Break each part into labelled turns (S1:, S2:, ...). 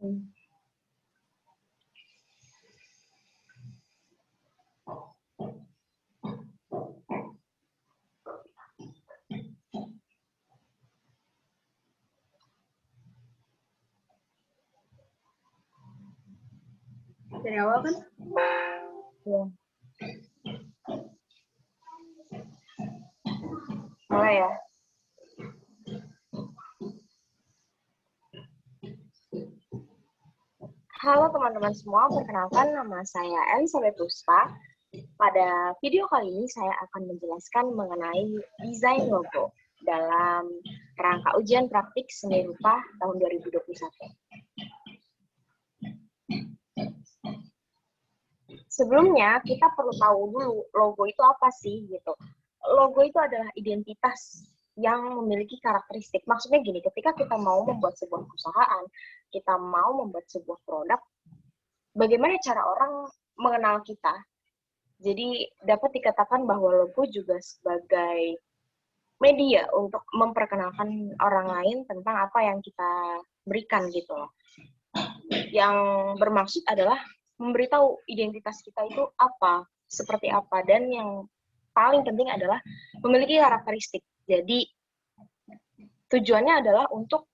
S1: Hmm. Dari awal kan?
S2: Ya. Mulai ya. Halo teman-teman semua, perkenalkan nama saya Elizabeth Puspa. Pada video kali ini saya akan menjelaskan mengenai desain logo dalam rangka ujian praktik seni rupa tahun 2021. Sebelumnya, kita perlu tahu dulu logo itu apa sih gitu. Logo itu adalah identitas yang memiliki karakteristik. Maksudnya gini, ketika kita mau membuat sebuah perusahaan, kita mau membuat sebuah produk, bagaimana cara orang mengenal kita? Jadi dapat dikatakan bahwa logo juga sebagai media untuk memperkenalkan orang lain tentang apa yang kita berikan gitu loh. Yang bermaksud adalah memberitahu identitas kita itu apa, seperti apa, dan yang paling penting adalah memiliki karakteristik. Jadi tujuannya adalah untuk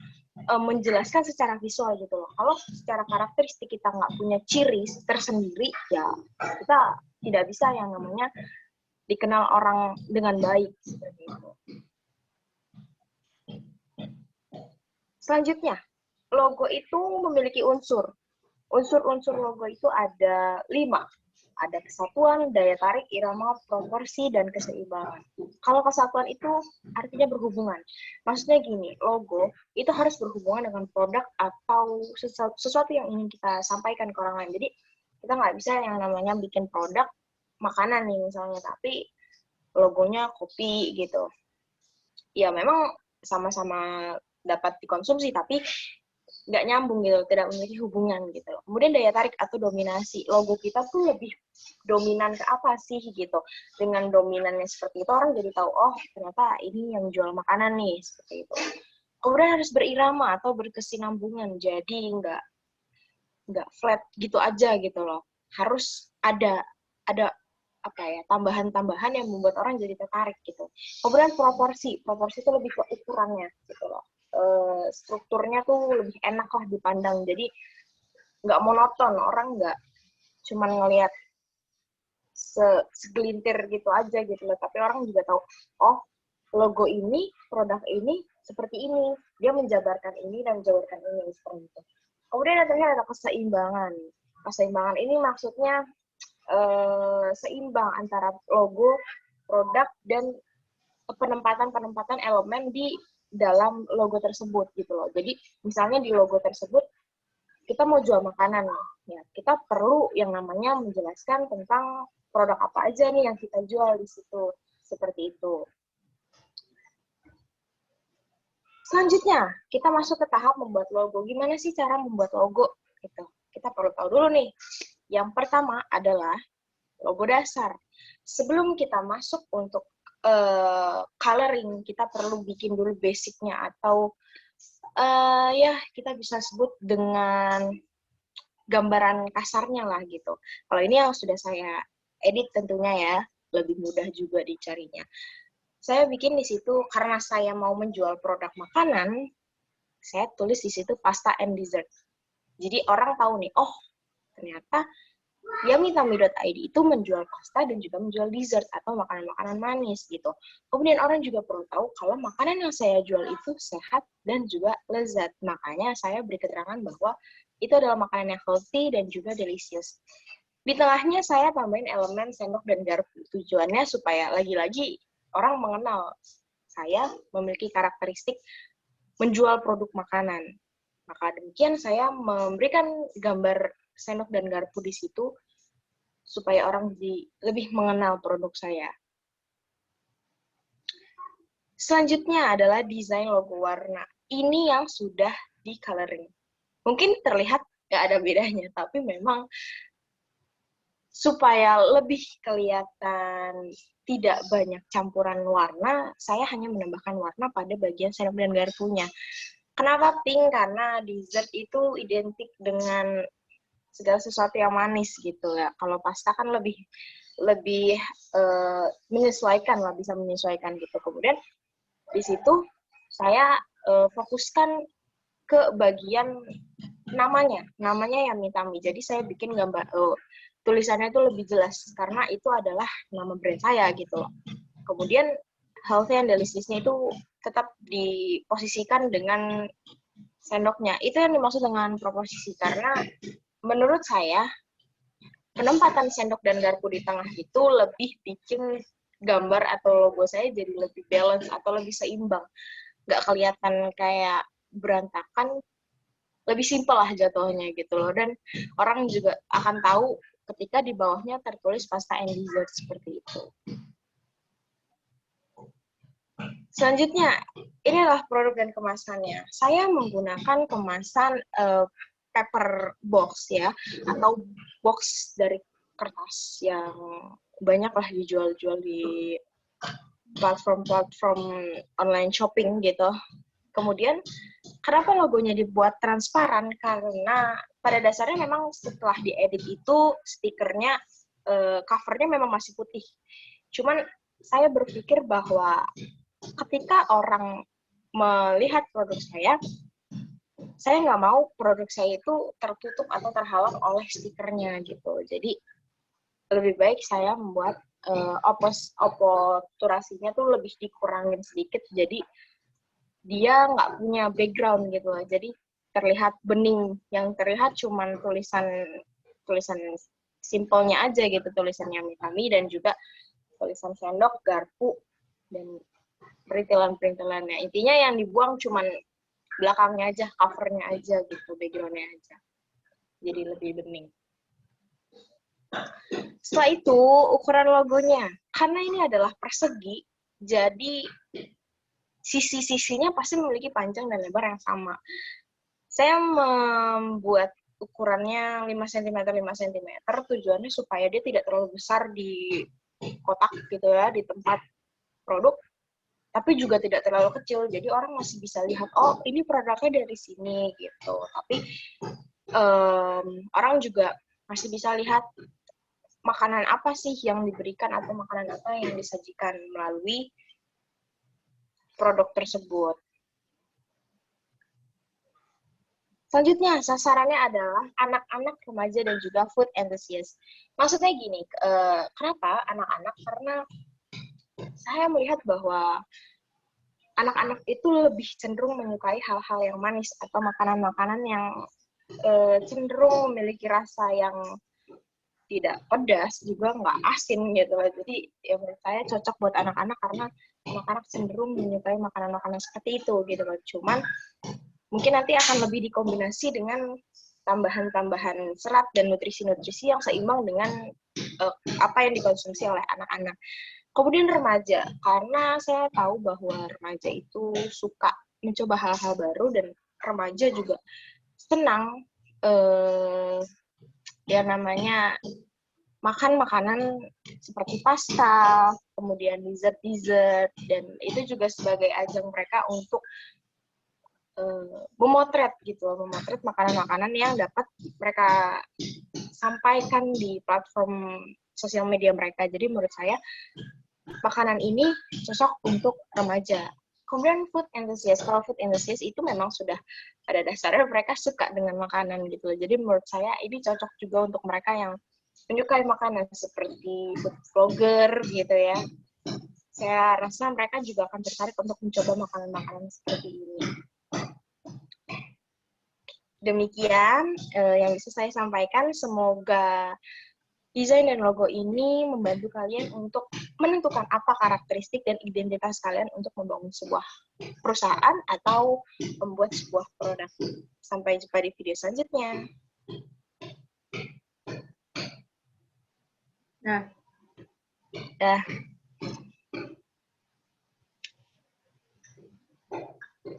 S2: menjelaskan secara visual gitu loh. Kalau secara karakteristik kita nggak punya ciri tersendiri, ya kita tidak bisa yang namanya dikenal orang dengan baik seperti itu. Selanjutnya, logo itu memiliki unsur. Unsur-unsur logo itu ada 5. Ada kesatuan, daya tarik, irama, proporsi, dan keseimbangan. Kalau kesatuan itu artinya berhubungan. Maksudnya gini, logo itu harus berhubungan dengan produk atau sesuatu yang ingin kita sampaikan ke orang lain. Jadi kita nggak bisa yang namanya bikin produk makanan nih misalnya, tapi logonya kopi gitu. Ya memang sama-sama dapat dikonsumsi, tapi nggak nyambung gitu, tidak memiliki hubungan gitu. Kemudian daya tarik atau dominasi, logo kita tuh lebih dominan ke apa sih gitu. Dengan dominannya seperti itu orang jadi tahu, oh ternyata ini yang jual makanan nih, seperti itu. Kemudian harus berirama atau berkesinambungan, jadi nggak flat gitu aja gitu loh. Harus ada apa ya, tambahan-tambahan yang membuat orang jadi tertarik gitu. Kemudian proporsi itu lebih ke ukurannya gitu loh. Strukturnya tuh lebih enak lah dipandang, jadi nggak monoton, orang nggak cuman ngelihat segelintir gitu aja gitu loh, tapi orang juga tahu, oh logo ini, produk ini seperti ini, dia menjabarkan ini dan menjabarkan ini seperti itu. Kemudian ada keseimbangan. Keseimbangan ini maksudnya seimbang antara logo, produk, dan penempatan elemen di dalam logo tersebut gitu loh. Jadi misalnya di logo tersebut kita mau jual makanan, ya kita perlu yang namanya menjelaskan tentang produk apa aja nih yang kita jual di situ, seperti itu. Selanjutnya kita masuk ke tahap membuat logo. Gimana sih cara membuat logo? Gitu. Kita perlu tahu dulu nih. Yang pertama adalah logo dasar. Sebelum kita masuk untuk coloring, kita perlu bikin dulu basicnya, atau ya kita bisa sebut dengan gambaran kasarnya lah gitu. Kalau ini yang sudah saya edit tentunya ya, lebih mudah juga dicarinya. Saya bikin di situ karena saya mau menjual produk makanan, saya tulis di situ pasta and dessert. Jadi orang tahu nih, oh ternyata Yummy.id itu menjual pasta dan juga menjual dessert atau makanan-makanan manis gitu. Kemudian orang juga perlu tahu kalau makanan yang saya jual itu sehat dan juga lezat. Makanya saya beri keterangan bahwa itu adalah makanan yang healthy dan juga delicious. Di tengahnya saya tambahin elemen sendok dan garpu. Tujuannya supaya lagi-lagi orang mengenal saya memiliki karakteristik menjual produk makanan. Maka demikian saya memberikan gambar sendok dan garpu di situ supaya orang lebih mengenal produk saya. Selanjutnya adalah desain logo warna. Ini yang sudah di coloring. Mungkin terlihat nggak ada bedanya, tapi memang supaya lebih kelihatan tidak banyak campuran warna, saya hanya menambahkan warna pada bagian sendok dan garpunya. Kenapa pink? Karena dessert itu identik dengan segala sesuatu yang manis gitu ya. Kalau pasta kan lebih menyesuaikan lah, bisa menyesuaikan gitu. Kemudian di situ saya fokuskan ke bagian namanya Yummy Tummy. Jadi saya bikin gambar tulisannya itu lebih jelas karena itu adalah nama brand saya gitu loh. Kemudian healthy and delicious-nya itu tetap diposisikan dengan sendoknya. Itu yang dimaksud dengan proposisi karena menurut saya penempatan sendok dan garpu di tengah itu lebih bikin gambar atau logo saya jadi lebih balance atau lebih seimbang. Nggak kelihatan kayak berantakan, lebih simpel lah jatuhnya gitu loh. Dan orang juga akan tahu ketika di bawahnya tertulis pasta and dessert seperti itu. Selanjutnya, ini adalah produk dan kemasannya. Saya menggunakan kemasan paper box ya, atau box dari kertas yang banyak lah dijual-jual di platform online shopping gitu. Kemudian, kenapa logonya dibuat transparan? Karena pada dasarnya memang setelah diedit itu stikernya, covernya memang masih putih. Cuman saya berpikir bahwa ketika orang melihat produk saya nggak mau produk saya itu tertutup atau terhalang oleh stikernya gitu. Jadi lebih baik saya membuat oposturasinya tuh lebih dikurangin sedikit. Jadi dia nggak punya background gitu. Jadi terlihat bening. Yang terlihat cuman tulisan simpelnya aja gitu, tulisannya Mikami dan juga tulisan sendok, garpu, dan perintilan-perintilannya. Intinya yang dibuang cuman belakangnya aja, covernya aja gitu, backgroundnya aja. Jadi lebih bening. Setelah itu, ukuran logonya. Karena ini adalah persegi, jadi sisi-sisinya pasti memiliki panjang dan lebar yang sama. Saya membuat ukurannya 5 cm, 5 cm, tujuannya supaya dia tidak terlalu besar di kotak gitu ya, di tempat produk, tapi juga tidak terlalu kecil, jadi orang masih bisa lihat, oh ini produknya dari sini gitu. Tapi orang juga masih bisa lihat makanan apa sih yang diberikan atau makanan apa yang disajikan melalui produk tersebut. Selanjutnya, sasarannya adalah anak-anak, remaja, dan juga food enthusiast. Maksudnya gini, kenapa anak-anak? Karena saya melihat bahwa anak-anak itu lebih cenderung menyukai hal-hal yang manis atau makanan-makanan yang cenderung memiliki rasa yang tidak pedas, juga nggak asin gitu. Jadi ya menurut saya cocok buat anak-anak karena anak-anak cenderung menyukai makanan-makanan seperti itu gitu loh. Cuman mungkin nanti akan lebih dikombinasi dengan tambahan-tambahan serat dan nutrisi-nutrisi yang seimbang dengan apa yang dikonsumsi oleh anak-anak. Kemudian remaja, karena saya tahu bahwa remaja itu suka mencoba hal-hal baru dan remaja juga senang ya namanya makan makanan seperti pasta, kemudian dessert, dan itu juga sebagai ajang mereka untuk memotret makanan-makanan yang dapat mereka sampaikan di platform sosial media mereka. Jadi menurut saya makanan ini cocok untuk remaja. Kemudian food enthusiast. Kalau food enthusiast itu memang sudah pada dasarnya mereka suka dengan makanan gitu. Jadi menurut saya ini cocok juga untuk mereka yang menyukai makanan seperti food vlogger gitu ya. Saya rasa mereka juga akan tertarik untuk mencoba makanan-makanan seperti ini. Demikian yang bisa saya sampaikan. Semoga desain dan logo ini membantu kalian untuk menentukan apa karakteristik dan identitas kalian untuk membangun sebuah perusahaan atau membuat sebuah produk. Sampai jumpa di video selanjutnya.
S1: Nah,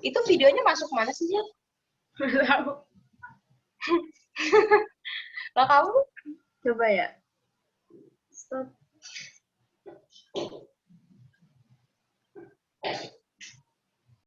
S2: itu videonya masuk mana sih, Jel? Kalau kamu?
S1: coba ya. Stop.